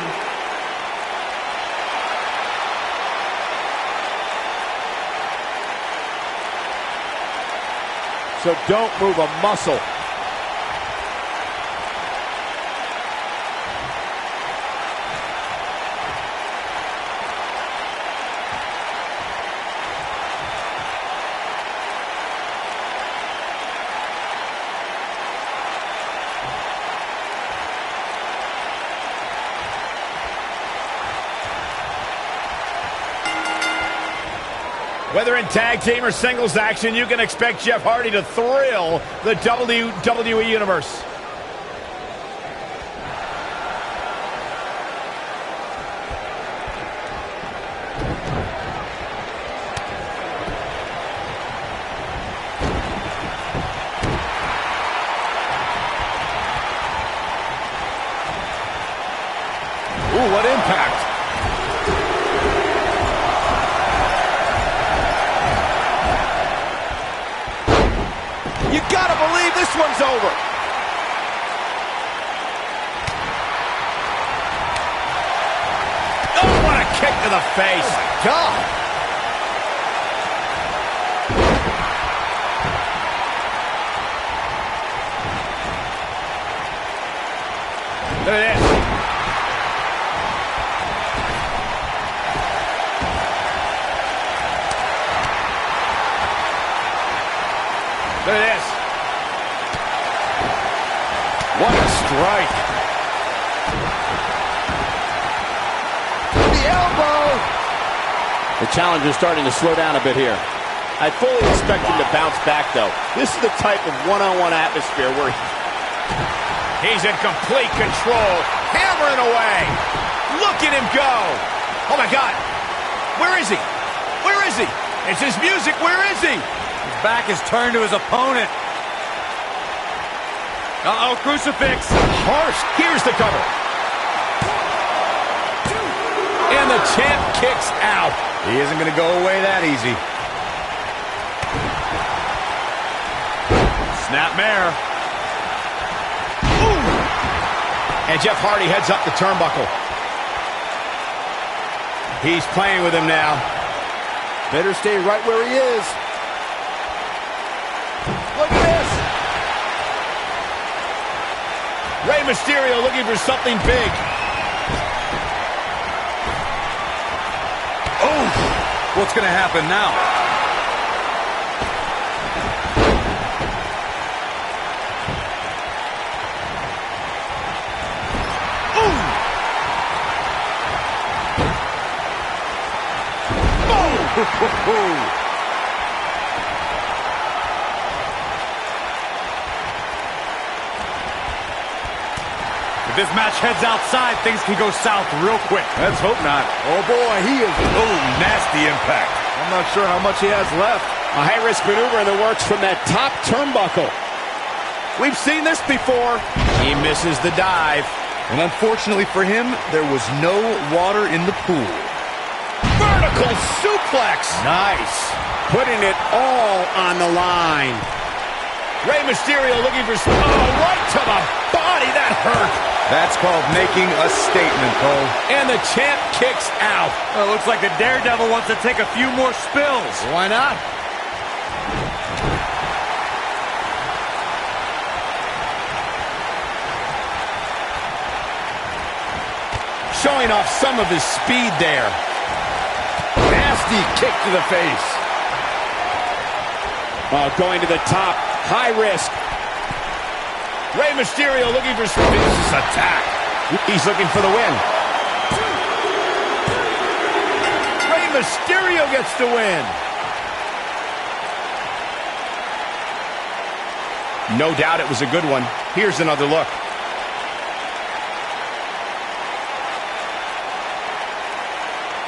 So don't move a muscle. Whether in tag team or singles action, you can expect Jeff Hardy to thrill the WWE Universe. Ooh, what impact. You gotta believe this one's over. Oh, what a kick to the face. Oh my God. Look at this. Look at this. What a strike. The elbow. The challenger's starting to slow down a bit here. I fully expect him to bounce back, though. This is the type of one-on-one atmosphere where he's in complete control, hammering away. Look at him go. Oh, my God. Where is he? Where is he? It's his music. Where is he? His back is turned to his opponent. Uh-oh, crucifix. Harsh. Here's the cover. And the champ kicks out. He isn't going to go away that easy. Snapmare. And Jeff Hardy heads up the turnbuckle. He's playing with him now. Better stay right where he is. Look at this. Rey Mysterio looking for something big. Oh, what's going to happen now? If this match heads outside, things can go south real quick. Let's hope not. Oh, boy, he is... Oh, nasty impact. I'm not sure how much he has left. A high-risk maneuver in the works from that top turnbuckle. We've seen this before. He misses the dive. And unfortunately for him, there was no water in the pool. Vertical suplex. Nice. Putting it all on the line. Rey Mysterio looking for... Oh, right to the body. That hurt. That's called making a statement, Cole. And the champ kicks out. Well, it looks like the Daredevil wants to take a few more spills. Why not? Showing off some of his speed there. Nasty kick to the face. Going to the top. High risk. Rey Mysterio looking for some vicious attack. He's looking for the win. Rey Mysterio gets the win. No doubt it was a good one. Here's another look.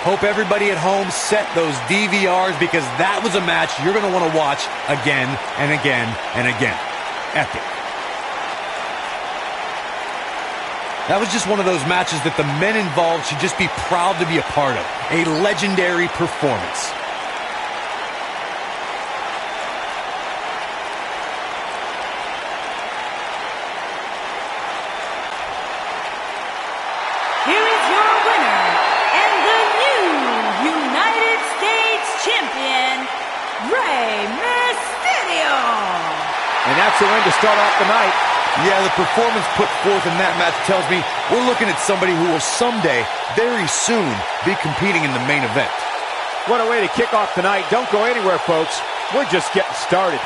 Hope everybody at home set those DVRs because that was a match you're going to want to watch again and again and again. Epic. That was just one of those matches that the men involved should just be proud to be a part of. A legendary performance. Here is your winner and the new United States Champion, Rey Mysterio. And that's the win to start off the night. Yeah, the performance put forth in that match tells me we're looking at somebody who will someday, very soon, be competing in the main event. What a way to kick off tonight. Don't go anywhere, folks. We're just getting started.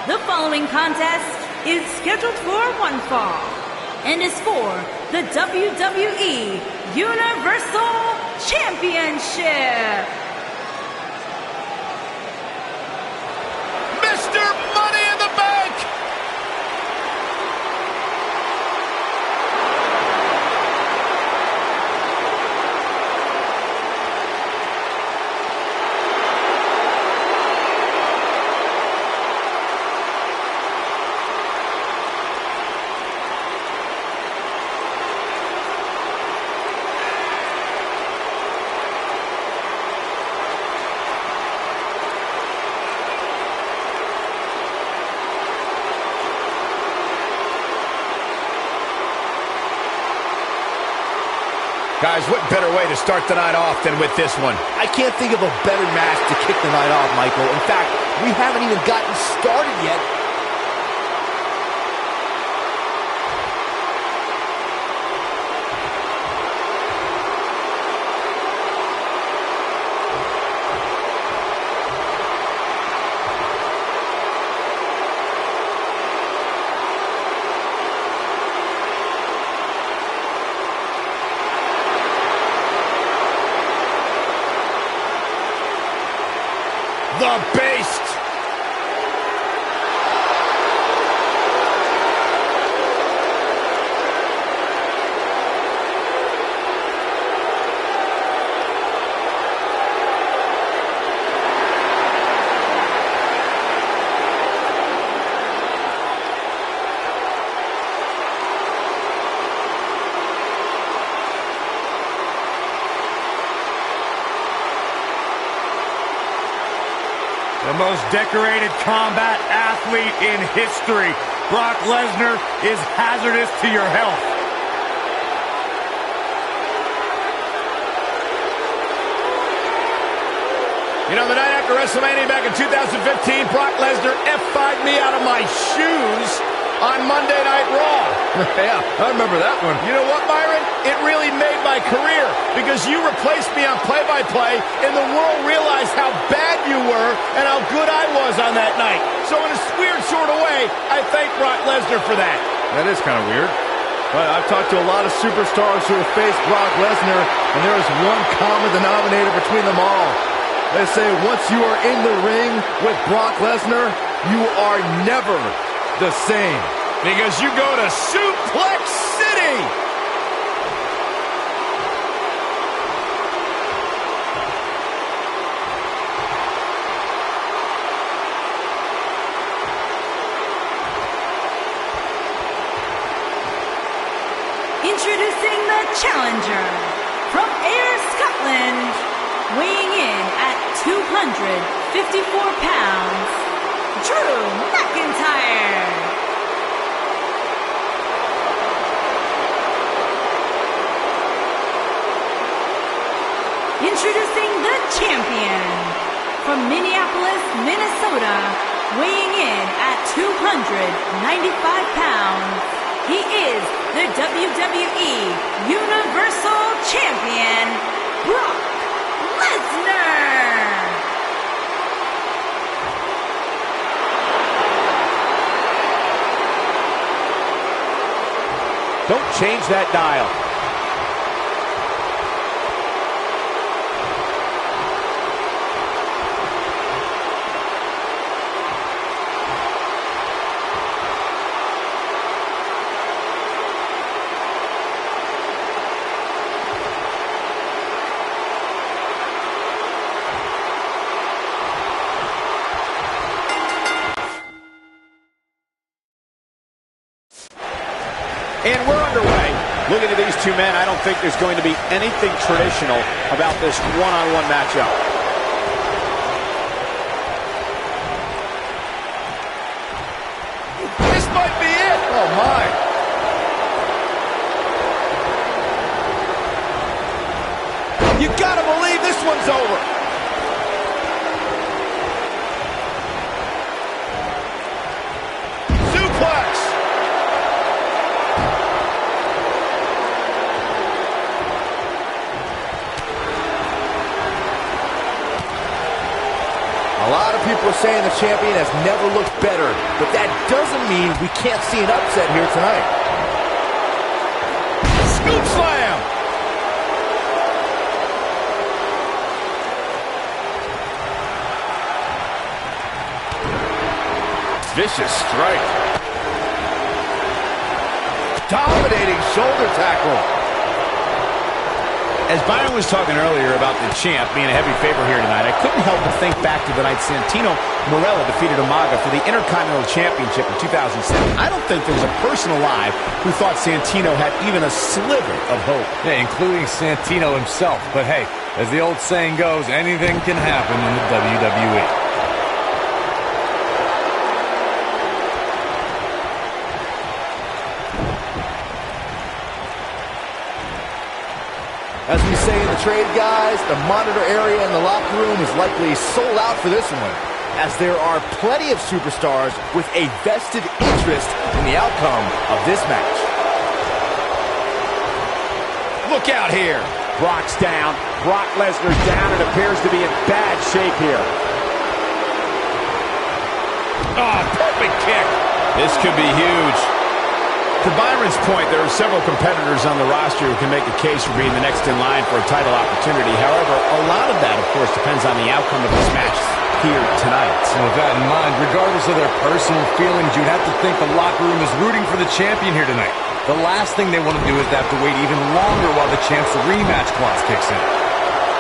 The following contest is scheduled for one fall and is for the WWE Universal Championship. Mr. Money in the Bank. Guys, what better way to start the night off than with this one? I can't think of a better match to kick the night off, Michael. In fact, we haven't even gotten started yet. The Beast! The most decorated combat athlete in history. Brock Lesnar is hazardous to your health. You know, the night after WrestleMania back in 2015, Brock Lesnar F5'd me out of my shoes on Monday Night Raw. Yeah, I remember that one. You know what, Byron? It really made my career because you replaced me on play-by-play and the world realized how bad you were and how good I was on that night. So in a weird sort of way, I thank Brock Lesnar for that. That is kind of weird. But I've talked to a lot of superstars who have faced Brock Lesnar, and there is one common denominator between them all. They say once you are in the ring with Brock Lesnar, you are never the same. Because you go to Suplex City. Introducing the challenger from Ayr, Scotland, weighing in at 254 pounds, Drew McIntyre. Introducing the champion from Minneapolis, Minnesota, weighing in at 295 pounds. He is the WWE Universal Champion, Brock Lesnar. Don't change that dial. And we're underway. Looking at these two men, I don't think there's going to be anything traditional about this one-on-one matchup. This might be it. Oh, my. You gotta believe this one's over. Suplex. A lot of people are saying the champion has never looked better, but that doesn't mean we can't see an upset here tonight. Scoop slam. Vicious strike. Dominating shoulder tackle. As Byron was talking earlier about the champ being a heavy favorite here tonight, I couldn't help but think back to the night Santino Marella defeated Umaga for the Intercontinental Championship in 2007. I don't think there's a person alive who thought Santino had even a sliver of hope. Yeah, including Santino himself. But hey, as the old saying goes, anything can happen in the WWE. As we say in the trade, guys, the monitor area in the locker room is likely sold out for this one, as there are plenty of superstars with a vested interest in the outcome of this match. Look out here. Brock's down. Brock Lesnar's down and appears to be in bad shape here. Oh, perfect kick. This could be huge. To Byron's point, there are several competitors on the roster who can make a case for being the next in line for a title opportunity. However, a lot of that, of course, depends on the outcome of this match here tonight. So with that in mind, regardless of their personal feelings, you'd have to think the locker room is rooting for the champion here tonight. The last thing they want to do is have to wait even longer while the champ's rematch clause kicks in.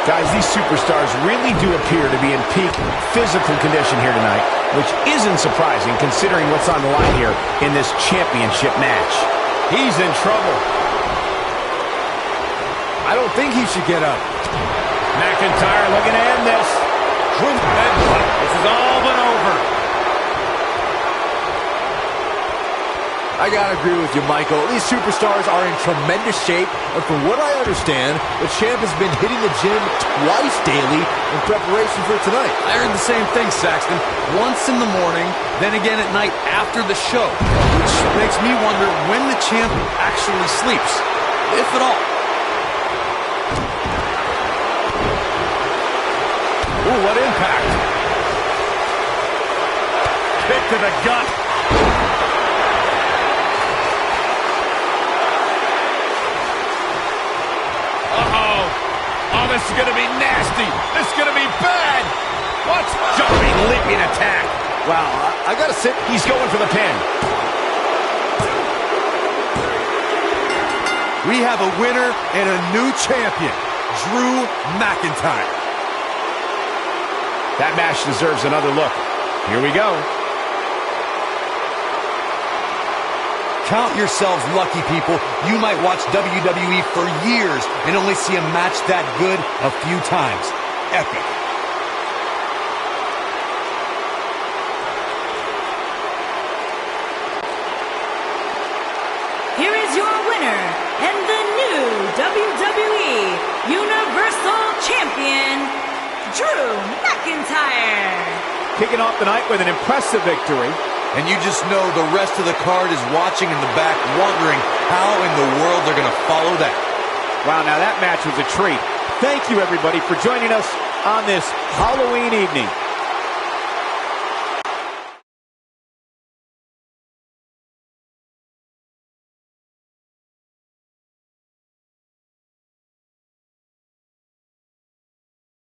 Guys, these superstars really do appear to be in peak physical condition here tonight, which isn't surprising considering what's on the line here in this championship match. He's in trouble. I don't think he should get up. McIntyre looking to end this. This is all but over. I gotta agree with you, Michael. These superstars are in tremendous shape, and from what I understand, the champ has been hitting the gym twice daily in preparation for tonight. I heard the same thing, Saxton. Once in the morning, then again at night after the show, which makes me wonder when the champ actually sleeps, if at all. Ooh, what impact. Kick to the gut. This is going to be nasty. This is going to be bad. What's jumping, leaping attack? Wow, I gotta say, he's going for the pin. We have a winner and a new champion, Drew McIntyre. That match deserves another look. Here we go. Count yourselves lucky, people. You might watch WWE for years and only see a match that good a few times. Epic. Here is your winner and the new WWE Universal Champion, Drew McIntyre. Kicking off the night with an impressive victory. And you just know the rest of the card is watching in the back, wondering how in the world they're going to follow that. Wow, now that match was a treat. Thank you, everybody, for joining us on this Halloween evening.